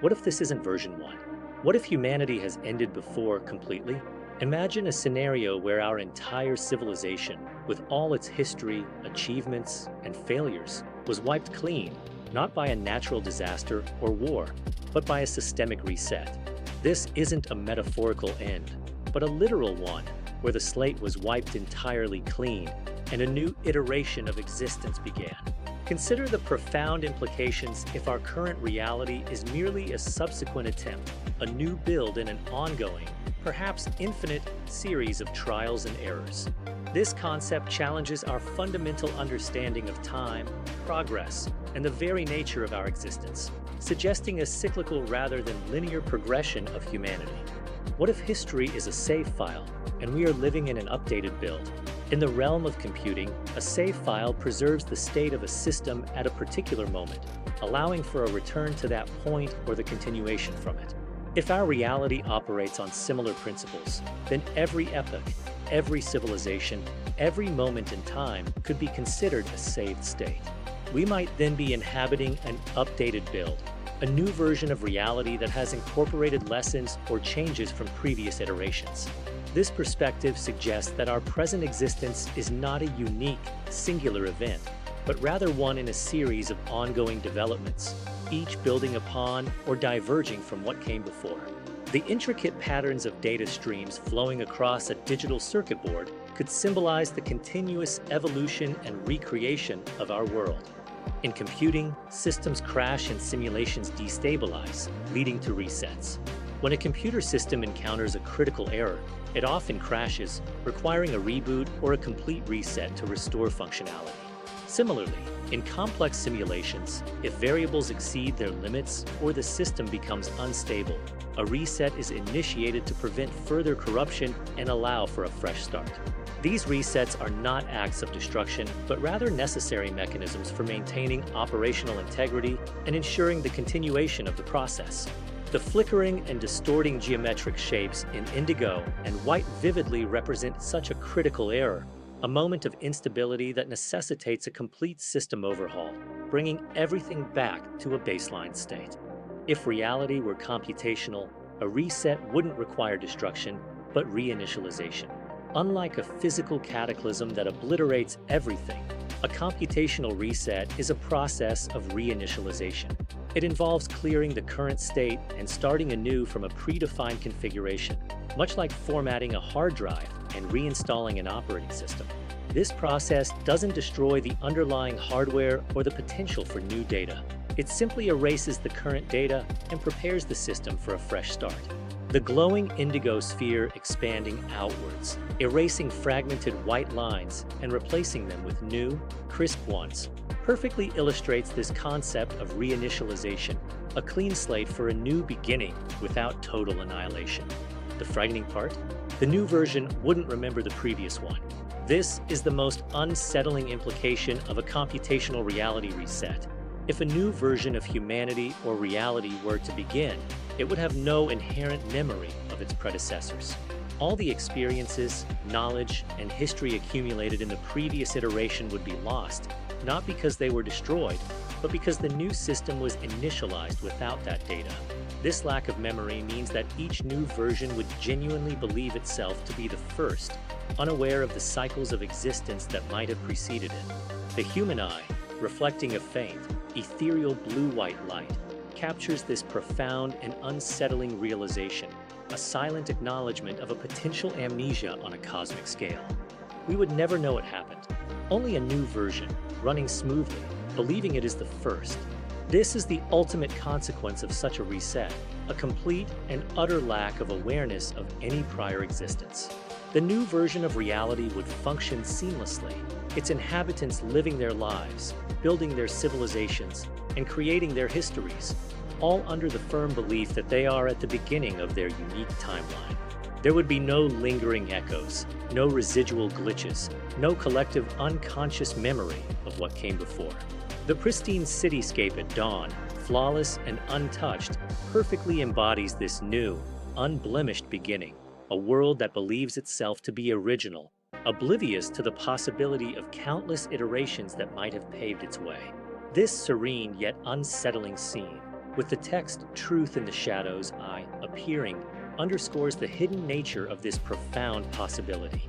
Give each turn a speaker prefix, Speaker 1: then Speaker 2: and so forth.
Speaker 1: What if this isn't version 1? What if humanity has ended before completely? Imagine a scenario where our entire civilization, with all its history, achievements, and failures, was wiped clean, not by a natural disaster or war, but by a systemic reset. This isn't a metaphorical end, but a literal one, where the slate was wiped entirely clean and a new iteration of existence began. Consider the profound implications if our current reality is merely a subsequent attempt, a new build in an ongoing, perhaps infinite, series of trials and errors. This concept challenges our fundamental understanding of time, progress, and the very nature of our existence, suggesting a cyclical rather than linear progression of humanity. What if history is a save file, and we are living in an updated build? In the realm of computing, a save file preserves the state of a system at a particular moment, allowing for a return to that point or the continuation from it. If our reality operates on similar principles, then every epoch, every civilization, every moment in time could be considered a saved state. We might then be inhabiting an updated build, a new version of reality that has incorporated lessons or changes from previous iterations. This perspective suggests that our present existence is not a unique, singular event, but rather one in a series of ongoing developments, each building upon or diverging from what came before. The intricate patterns of data streams flowing across a digital circuit board could symbolize the continuous evolution and recreation of our world. In computing, systems crash and simulations destabilize, leading to resets. When a computer system encounters a critical error, it often crashes, requiring a reboot or a complete reset to restore functionality. Similarly, in complex simulations, if variables exceed their limits or the system becomes unstable, a reset is initiated to prevent further corruption and allow for a fresh start. These resets are not acts of destruction, but rather necessary mechanisms for maintaining operational integrity and ensuring the continuation of the process. The flickering and distorting geometric shapes in indigo and white vividly represent such a critical error, a moment of instability that necessitates a complete system overhaul, bringing everything back to a baseline state. If reality were computational, a reset wouldn't require destruction, but reinitialization. Unlike a physical cataclysm that obliterates everything, a computational reset is a process of reinitialization. It involves clearing the current state and starting anew from a predefined configuration, much like formatting a hard drive and reinstalling an operating system. This process doesn't destroy the underlying hardware or the potential for new data. It simply erases the current data and prepares the system for a fresh start. The glowing indigo sphere expanding outwards, erasing fragmented white lines and replacing them with new, crisp ones, perfectly illustrates this concept of reinitialization, a clean slate for a new beginning without total annihilation. The frightening part? The new version wouldn't remember the previous one. This is the most unsettling implication of a computational reality reset. If a new version of humanity or reality were to begin, it would have no inherent memory of its predecessors. All the experiences, knowledge, and history accumulated in the previous iteration would be lost, not because they were destroyed, but because the new system was initialized without that data. This lack of memory means that each new version would genuinely believe itself to be the first, unaware of the cycles of existence that might have preceded it. The human eye, reflecting a faint, ethereal blue-white light, captures this profound and unsettling realization, a silent acknowledgement of a potential amnesia on a cosmic scale. We would never know it happened. Only a new version, running smoothly, believing it is the first. This is the ultimate consequence of such a reset, a complete and utter lack of awareness of any prior existence. The new version of reality would function seamlessly, its inhabitants living their lives, building their civilizations, and creating their histories, all under the firm belief that they are at the beginning of their unique timeline. There would be no lingering echoes, no residual glitches, no collective unconscious memory of what came before. The pristine cityscape at dawn, flawless and untouched, perfectly embodies this new, unblemished beginning, a world that believes itself to be original, oblivious to the possibility of countless iterations that might have paved its way. This serene yet unsettling scene, With the text Truth in the Shadows I appearing underscores the hidden nature of this profound possibility.